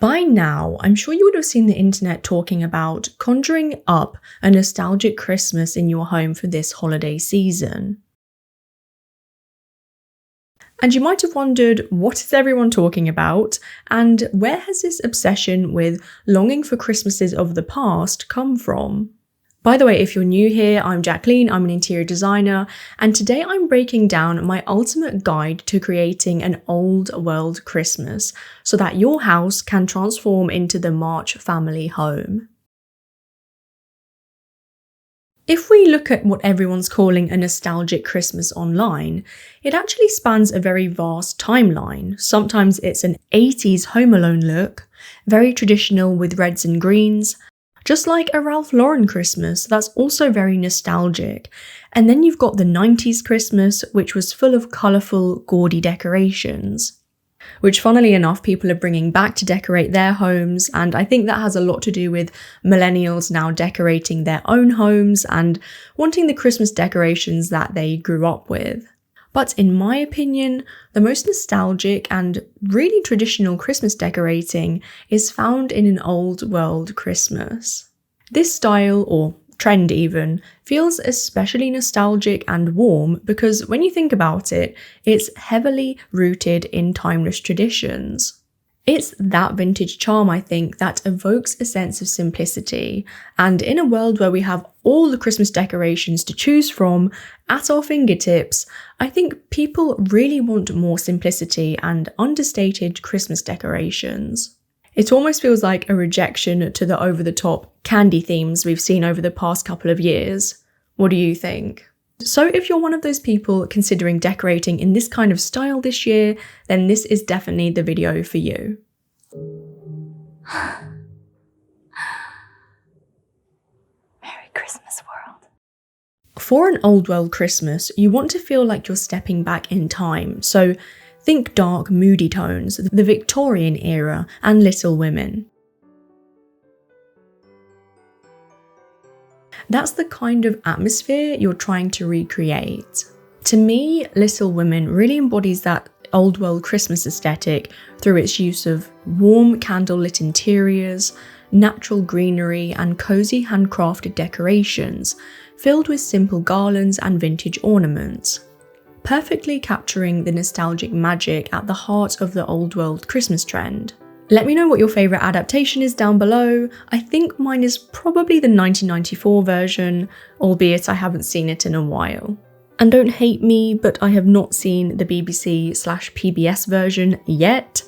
By now, I'm sure you would have seen the internet talking about conjuring up a nostalgic Christmas in your home for this holiday season. And you might have wondered, what is everyone talking about? And where has this obsession with longing for Christmases of the past come from? By the way, if you're new here, I'm Jacqueline, I'm an interior designer, and today I'm breaking down my ultimate guide to creating an old world Christmas so that your house can transform into the March family home. If we look at what everyone's calling a nostalgic Christmas online, it actually spans a very vast timeline. Sometimes it's an 80s Home Alone look, very traditional with reds and greens, just like a Ralph Lauren Christmas that's also very nostalgic. And then you've got the 90s Christmas, which was full of colourful, gaudy decorations, which funnily enough people are bringing back to decorate their homes, and I think that has a lot to do with millennials now decorating their own homes and wanting the Christmas decorations that they grew up with. But in my opinion, the most nostalgic and really traditional Christmas decorating is found in an old world Christmas. This style, or trend even, feels especially nostalgic and warm because when you think about it, it's heavily rooted in timeless traditions. It's that vintage charm, I think, that evokes a sense of simplicity, and in a world where we have all the Christmas decorations to choose from at our fingertips, I think people really want more simplicity and understated Christmas decorations. It almost feels like a rejection to the over-the-top candy themes we've seen over the past couple of years. What do you think? So if you're one of those people considering decorating in this kind of style this year, then this is definitely the video for you. Merry Christmas, world. For an old world Christmas, you want to feel like you're stepping back in time. So think dark, moody tones, the Victorian era, and Little Women. That's the kind of atmosphere you're trying to recreate. To me, Little Women really embodies that old world Christmas aesthetic through its use of warm candlelit interiors, natural greenery, and cozy handcrafted decorations filled with simple garlands and vintage ornaments, perfectly capturing the nostalgic magic at the heart of the old world Christmas trend. Let me know what your favourite adaptation is down below. I think mine is probably the 1994 version, albeit I haven't seen it in a while. And don't hate me, but I have not seen the BBC/PBS version yet.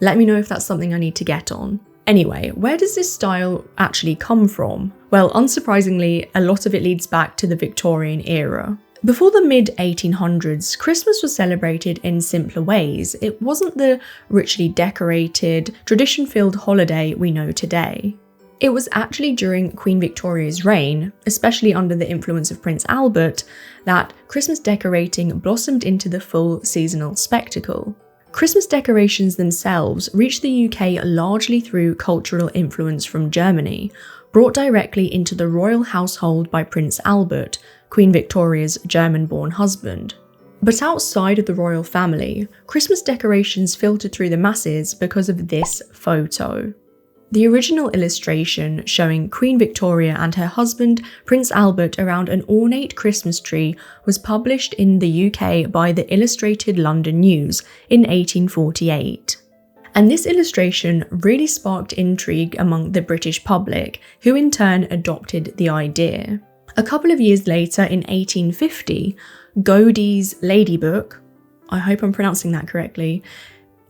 Let me know if that's something I need to get on. Anyway, where does this style actually come from? Well, unsurprisingly, a lot of it leads back to the Victorian era. Before the mid-1800s, Christmas was celebrated in simpler ways. It wasn't the richly decorated, tradition-filled holiday we know today. It was actually during Queen Victoria's reign, especially under the influence of Prince Albert, that Christmas decorating blossomed into the full seasonal spectacle. Christmas decorations themselves reached the UK largely through cultural influence from Germany, brought directly into the royal household by Prince Albert, Queen Victoria's German-born husband. But outside of the royal family, Christmas decorations filtered through the masses because of this photo. The original illustration showing Queen Victoria and her husband Prince Albert around an ornate Christmas tree was published in the UK by the Illustrated London News in 1848. And this illustration really sparked intrigue among the British public, who in turn adopted the idea. A couple of years later, in 1850, Godey's Ladybook, I hope I'm pronouncing that correctly,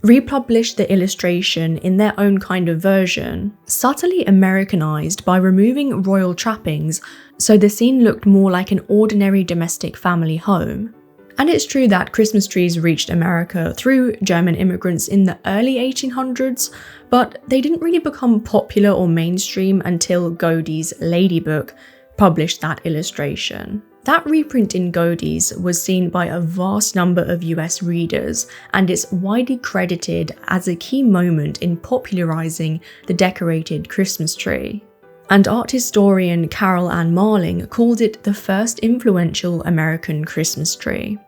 republished the illustration in their own kind of version, subtly Americanized by removing royal trappings so the scene looked more like an ordinary domestic family home. And it's true that Christmas trees reached America through German immigrants in the early 1800s, but they didn't really become popular or mainstream until Godey's Ladybook published that illustration. That reprint in Godey's was seen by a vast number of US readers, and it's widely credited as a key moment in popularizing the decorated Christmas tree. And art historian Carol Ann Marling called it the first influential American Christmas tree.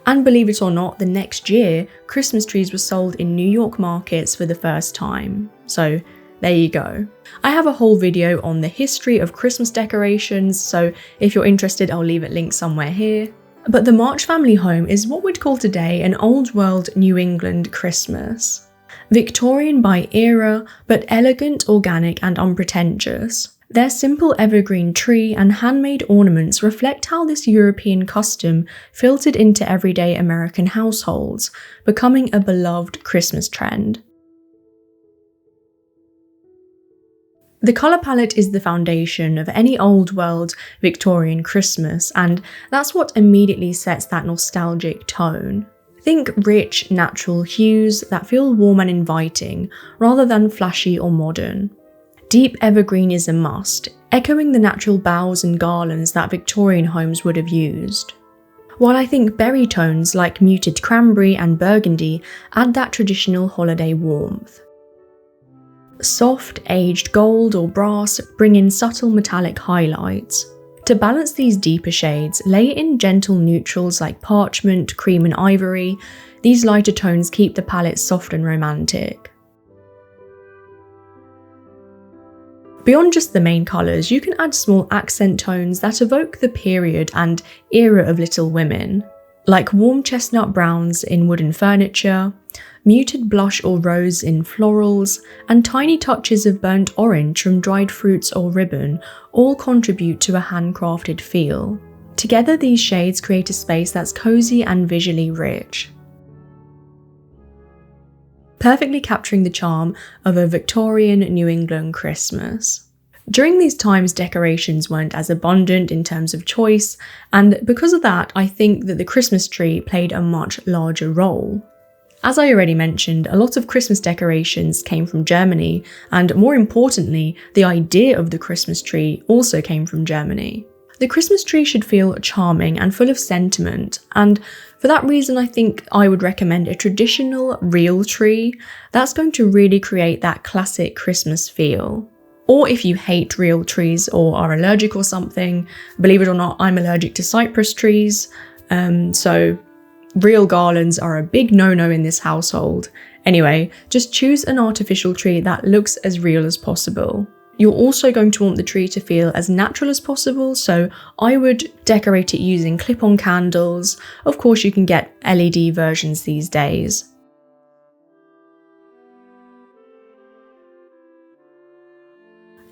And believe it or not, the next year, Christmas trees were sold in New York markets for the first time. So there you go. I have a whole video on the history of Christmas decorations, so if you're interested, I'll leave it linked somewhere here. But the March family home is what we'd call today an old world New England Christmas. Victorian by era, but elegant, organic and unpretentious. Their simple evergreen tree and handmade ornaments reflect how this European custom filtered into everyday American households, becoming a beloved Christmas trend. The colour palette is the foundation of any old world Victorian Christmas, and that's what immediately sets that nostalgic tone. Think rich, natural hues that feel warm and inviting, rather than flashy or modern. Deep evergreen is a must, echoing the natural boughs and garlands that Victorian homes would have used. While I think berry tones like muted cranberry and burgundy add that traditional holiday warmth. Soft, aged gold or brass bring in subtle metallic highlights. To balance these deeper shades, lay in gentle neutrals like parchment, cream and ivory. These lighter tones keep the palette soft and romantic. Beyond just the main colours, you can add small accent tones that evoke the period and era of Little Women, like warm chestnut browns in wooden furniture, muted blush or rose in florals, and tiny touches of burnt orange from dried fruits or ribbon all contribute to a handcrafted feel. Together, these shades create a space that's cozy and visually rich, perfectly capturing the charm of a Victorian New England Christmas. During these times, decorations weren't as abundant in terms of choice, and because of that, I think that the Christmas tree played a much larger role. As I already mentioned, a lot of Christmas decorations came from Germany, and more importantly, the idea of the Christmas tree also came from Germany. The Christmas tree should feel charming and full of sentiment, and for that reason I think I would recommend a traditional real tree that's going to really create that classic Christmas feel. Or if you hate real trees or are allergic or something, believe it or not, I'm allergic to cypress trees, so real garlands are a big no-no in this household. Anyway, just choose an artificial tree that looks as real as possible. You're also going to want the tree to feel as natural as possible, so I would decorate it using clip-on candles. Of course, you can get LED versions these days.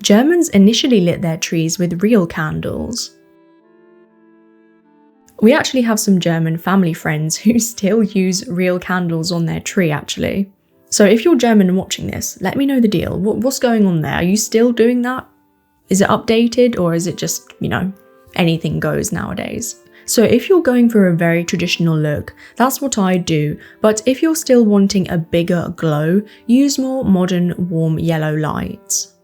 Germans initially lit their trees with real candles. We actually have some German family friends who still use real candles on their tree actually. So if you're German and watching this, let me know the deal. What's going on there? Are you still doing that? Is it updated or is it just, anything goes nowadays? So if you're going for a very traditional look, that's what I do. But if you're still wanting a bigger glow, use more modern warm yellow lights.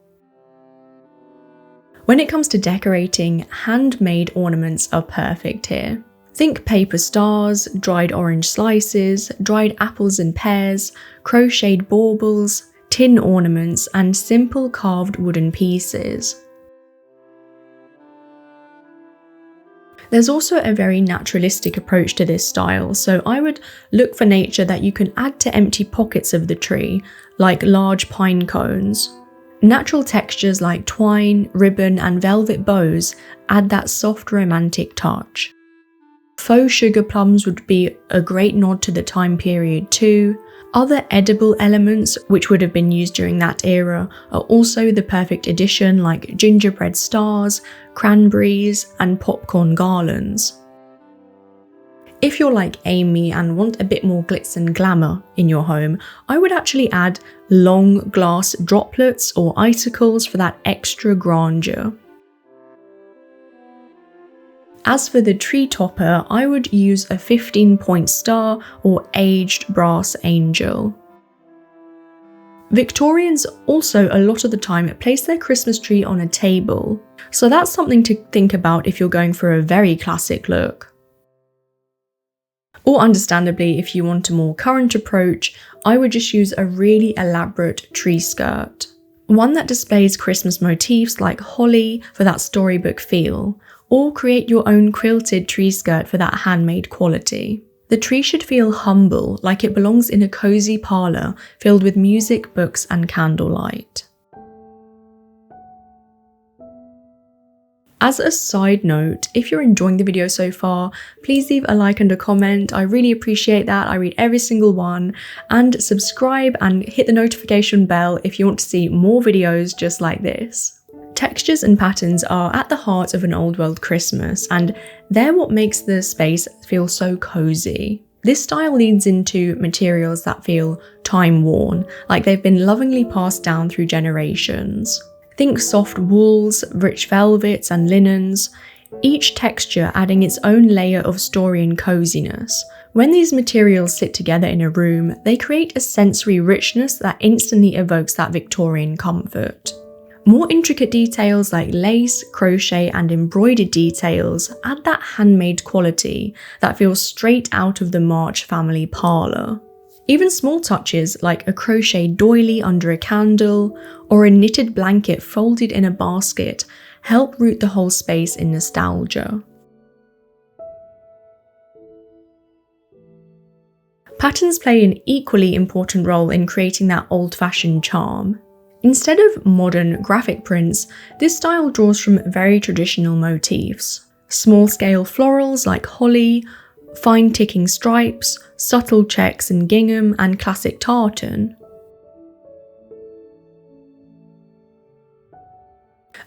When it comes to decorating, handmade ornaments are perfect here. Think paper stars, dried orange slices, dried apples and pears, crocheted baubles, tin ornaments, and simple carved wooden pieces. There's also a very naturalistic approach to this style, so I would look for nature that you can add to empty pockets of the tree, like large pine cones. Natural textures like twine, ribbon, and velvet bows add that soft romantic touch. Faux sugar plums would be a great nod to the time period too. Other edible elements which would have been used during that era are also the perfect addition, like gingerbread stars, cranberries, and popcorn garlands. If you're like Amy and want a bit more glitz and glamour in your home, I would actually add long glass droplets or icicles for that extra grandeur. As for the tree topper, I would use a 15-point star or aged brass angel. Victorians also a lot of the time place their Christmas tree on a table, so that's something to think about if you're going for a very classic look. Or understandably, if you want a more current approach, I would just use a really elaborate tree skirt. One that displays Christmas motifs like holly for that storybook feel, or create your own quilted tree skirt for that handmade quality. The tree should feel humble, like it belongs in a cozy parlour filled with music, books and candlelight. As a side note, if you're enjoying the video so far, please leave a like and a comment. I really appreciate that. I read every single one. And subscribe and hit the notification bell if you want to see more videos just like this. Textures and patterns are at the heart of an old world Christmas, and they're what makes the space feel so cozy. This style leans into materials that feel time-worn, like they've been lovingly passed down through generations. Think soft wools, rich velvets and linens, each texture adding its own layer of story and coziness. When these materials sit together in a room, they create a sensory richness that instantly evokes that Victorian comfort. More intricate details like lace, crochet and embroidered details add that handmade quality that feels straight out of the March family parlour. Even small touches like a crochet doily under a candle or a knitted blanket folded in a basket help root the whole space in nostalgia. Patterns play an equally important role in creating that old-fashioned charm. Instead of modern graphic prints, this style draws from very traditional motifs. Small-scale florals like holly, fine ticking stripes, subtle checks in gingham and classic tartan.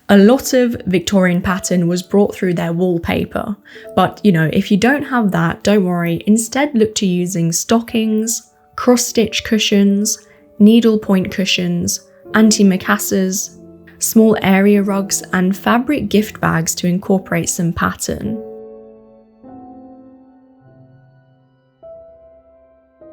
A lot of Victorian pattern was brought through their wallpaper, but if you don't have that, don't worry, instead look to using stockings, cross-stitch cushions, needlepoint cushions, antimacassars, small area rugs and fabric gift bags to incorporate some pattern.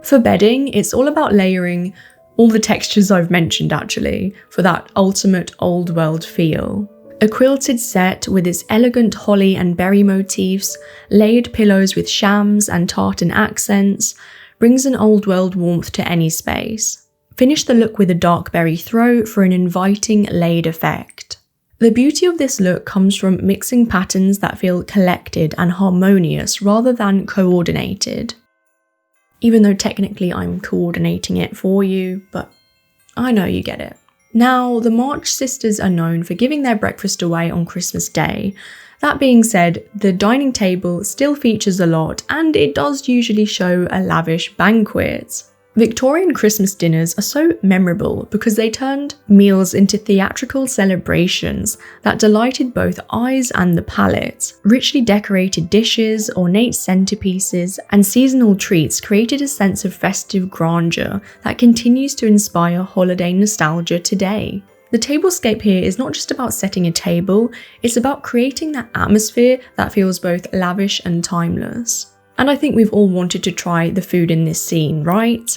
For bedding, it's all about layering all the textures I've mentioned actually, for that ultimate old world feel. A quilted set with its elegant holly and berry motifs, layered pillows with shams and tartan accents, brings an old world warmth to any space. Finish the look with a dark berry throw for an inviting layered effect. The beauty of this look comes from mixing patterns that feel collected and harmonious rather than coordinated. Even though technically I'm coordinating it for you, but I know you get it. Now, the March sisters are known for giving their breakfast away on Christmas Day. That being said, the dining table still features a lot and it does usually show a lavish banquet. Victorian Christmas dinners are so memorable because they turned meals into theatrical celebrations that delighted both eyes and the palate. Richly decorated dishes, ornate centerpieces, and seasonal treats created a sense of festive grandeur that continues to inspire holiday nostalgia today. The Tablescape here is not just about setting a table, it's about creating that atmosphere that feels both lavish and timeless. And I think we've all wanted to try the food in this scene, right?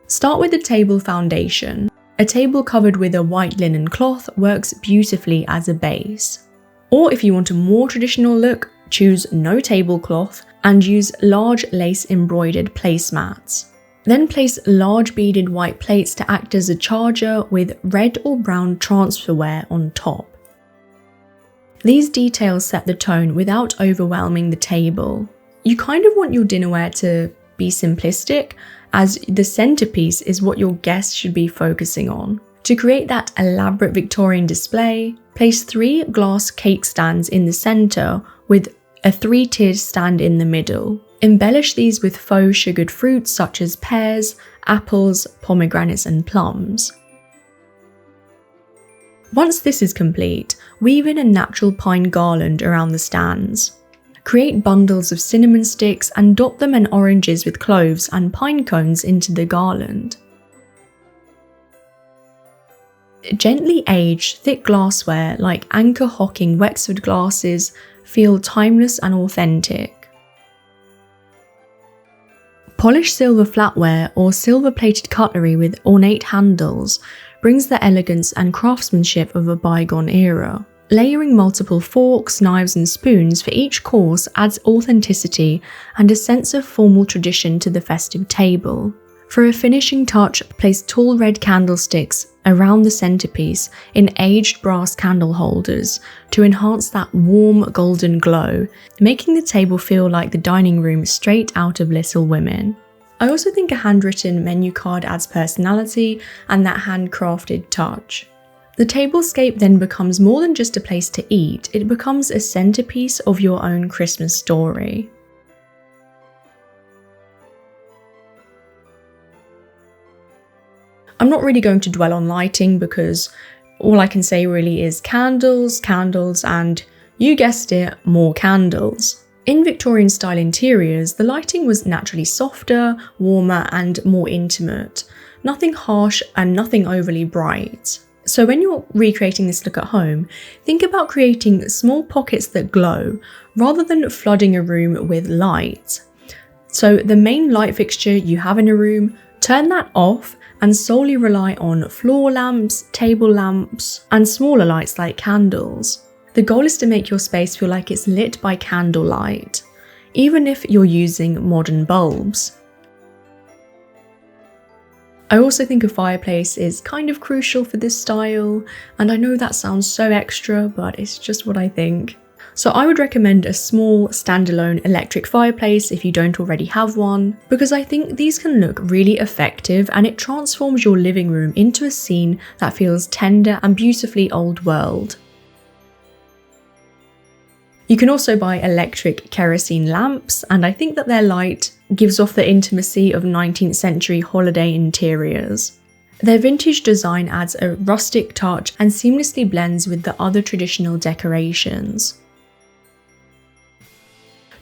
Start with the table foundation. A table covered with a white linen cloth works beautifully as a base. Or if you want a more traditional look, choose no tablecloth and use large lace embroidered placemats. Then place large beaded white plates to act as a charger with red or brown transferware on top. These details set the tone without overwhelming the table. You kind of want your dinnerware to be simplistic, as the centerpiece is what your guests should be focusing on. To create that elaborate Victorian display, place 3 glass cake stands in the center with a 3-tiered stand in the middle. Embellish these with faux sugared fruits such as pears, apples, pomegranates and plums. Once this is complete, weave in a natural pine garland around the stands. Create bundles of cinnamon sticks and dot them in oranges with cloves and pine cones into the garland. Gently aged, thick glassware like Anchor Hocking Wexford glasses feel timeless and authentic. Polished silver flatware or silver-plated cutlery with ornate handles brings the elegance and craftsmanship of a bygone era. Layering multiple forks, knives and spoons for each course adds authenticity and a sense of formal tradition to the festive table. For a finishing touch, place tall red candlesticks around the centerpiece in aged brass candle holders to enhance that warm golden glow, making the table feel like the dining room straight out of Little Women. I also think a handwritten menu card adds personality and that handcrafted touch. The tablescape then becomes more than just a place to eat, it becomes a centerpiece of your own Christmas story. I'm not really going to dwell on lighting because all I can say really is candles, candles, and you guessed it, more candles. In Victorian style interiors, the lighting was naturally softer, warmer, and more intimate. Nothing harsh and nothing overly bright. So when you're recreating this look at home, think about creating small pockets that glow rather than flooding a room with light. So the main light fixture you have in a room, turn that off and solely rely on floor lamps, table lamps, and smaller lights like candles. The goal is to make your space feel like it's lit by candlelight, even if you're using modern bulbs. I also think a fireplace is kind of crucial for this style, and I know that sounds so extra, but it's just what I think. So I would recommend a small standalone electric fireplace if you don't already have one, because I think these can look really effective and it transforms your living room into a scene that feels tender and beautifully old world. You can also buy electric kerosene lamps, and I think that their light gives off the intimacy of 19th century holiday interiors. Their vintage design adds a rustic touch and seamlessly blends with the other traditional decorations.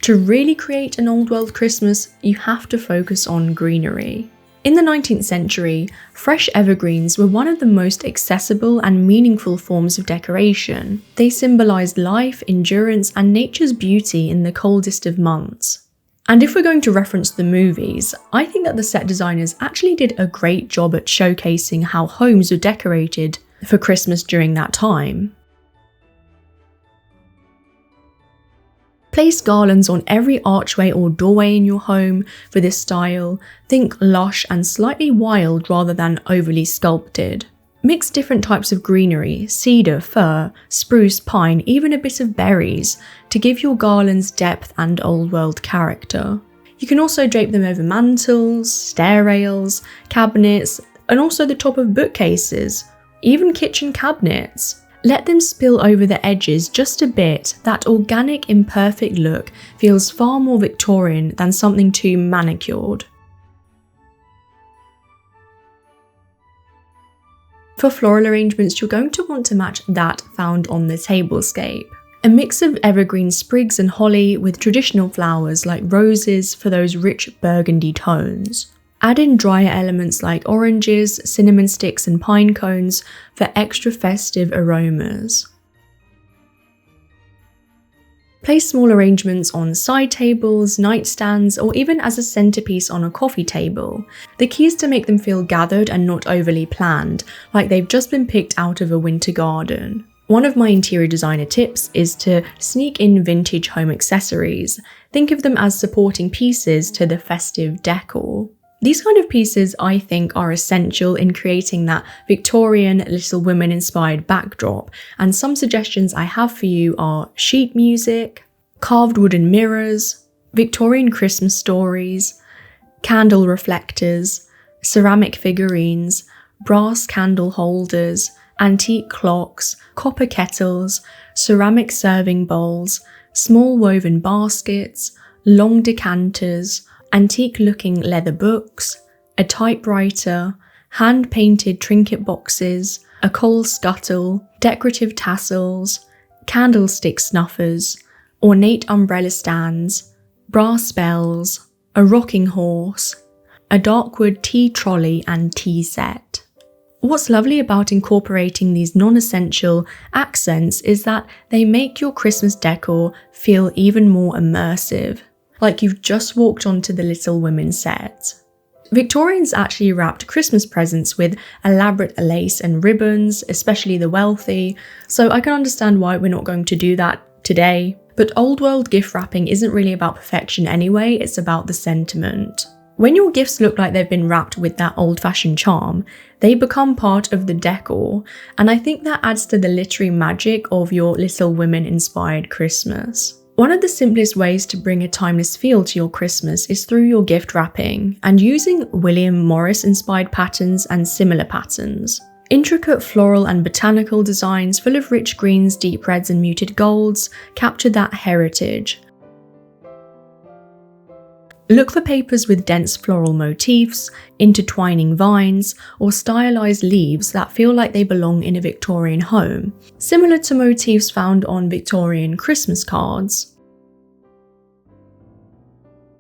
To really create an old world Christmas, you have to focus on greenery. In the 19th century, fresh evergreens were one of the most accessible and meaningful forms of decoration. They symbolised life, endurance, and nature's beauty in the coldest of months. And if we're going to reference the movies, I think that the set designers actually did a great job at showcasing how homes were decorated for Christmas during that time. Place garlands on every archway or doorway in your home for this style. Think lush and slightly wild rather than overly sculpted. Mix different types of greenery, cedar, fir, spruce, pine, even a bit of berries to give your garlands depth and old world character. You can also drape them over mantles, stair rails, cabinets, and also the top of bookcases, even kitchen cabinets. Let them spill over the edges just a bit. That organic, imperfect look feels far more Victorian than something too manicured. For floral arrangements, you're going to want to match that found on the tablescape. A mix of evergreen sprigs and holly with traditional flowers like roses for those rich burgundy tones. Add in drier elements like oranges, cinnamon sticks and pine cones for extra festive aromas. Place small arrangements on side tables, nightstands, or even as a centerpiece on a coffee table. The key is to make them feel gathered and not overly planned, like they've just been picked out of a winter garden. One of my interior designer tips is to sneak in vintage home accessories. Think of them as supporting pieces to the festive decor. These kind of pieces, I think, are essential in creating that Victorian Little Women inspired backdrop, and some suggestions I have for you are sheet music, carved wooden mirrors, Victorian Christmas stories, candle reflectors, ceramic figurines, brass candle holders, antique clocks, copper kettles, ceramic serving bowls, small woven baskets, long decanters, antique-looking leather books, a typewriter, hand-painted trinket boxes, a coal scuttle, decorative tassels, candlestick snuffers, ornate umbrella stands, brass bells, a rocking horse, a darkwood tea trolley and tea set. What's lovely about incorporating these non-essential accents is that they make your Christmas decor feel even more immersive, like you've just walked onto the Little Women set. Victorians actually wrapped Christmas presents with elaborate lace and ribbons, especially the wealthy, so I can understand why we're not going to do that today. But old world gift wrapping isn't really about perfection anyway, it's about the sentiment. When your gifts look like they've been wrapped with that old-fashioned charm, they become part of the decor, and I think that adds to the literary magic of your Little Women-inspired Christmas. One of the simplest ways to bring a timeless feel to your Christmas is through your gift wrapping and using William Morris-inspired patterns and similar patterns. Intricate floral and botanical designs full of rich greens, deep reds and muted golds capture that heritage. Look for papers with dense floral motifs, intertwining vines, or stylized leaves that feel like they belong in a Victorian home, similar to motifs found on Victorian Christmas cards.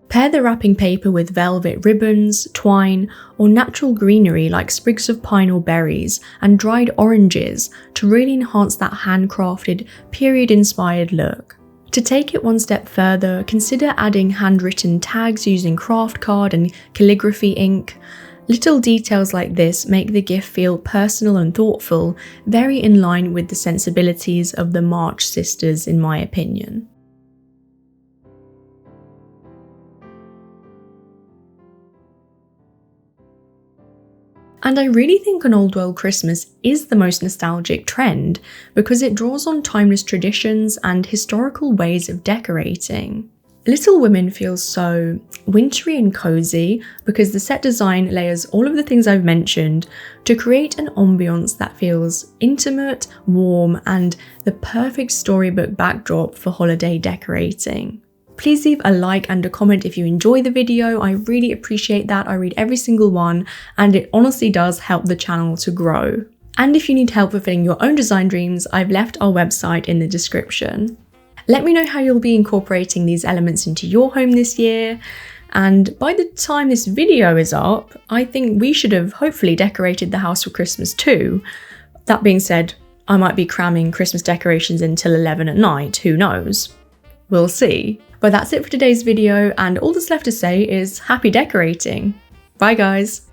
Pair the wrapping paper with velvet ribbons, twine, or natural greenery like sprigs of pine or berries and dried oranges to really enhance that handcrafted, period-inspired look. To take it one step further, consider adding handwritten tags using craft card and calligraphy ink. Little details like this make the gift feel personal and thoughtful, very in line with the sensibilities of the March sisters in my opinion. And I really think an old world Christmas is the most nostalgic trend because it draws on timeless traditions and historical ways of decorating. Little Women feels so wintry and cozy because the set design layers all of the things I've mentioned to create an ambiance that feels intimate, warm, and the perfect storybook backdrop for holiday decorating. Please leave a like and a comment if you enjoy the video. I really appreciate that. I read every single one and it honestly does help the channel to grow. And if you need help fulfilling your own design dreams, I've left our website in the description. Let me know how you'll be incorporating these elements into your home this year. And by the time this video is up, I think we should have hopefully decorated the house for Christmas too. That being said, I might be cramming Christmas decorations until 11 at night, who knows? We'll see. But that's it for today's video, and all that's left to say is happy decorating. Bye guys!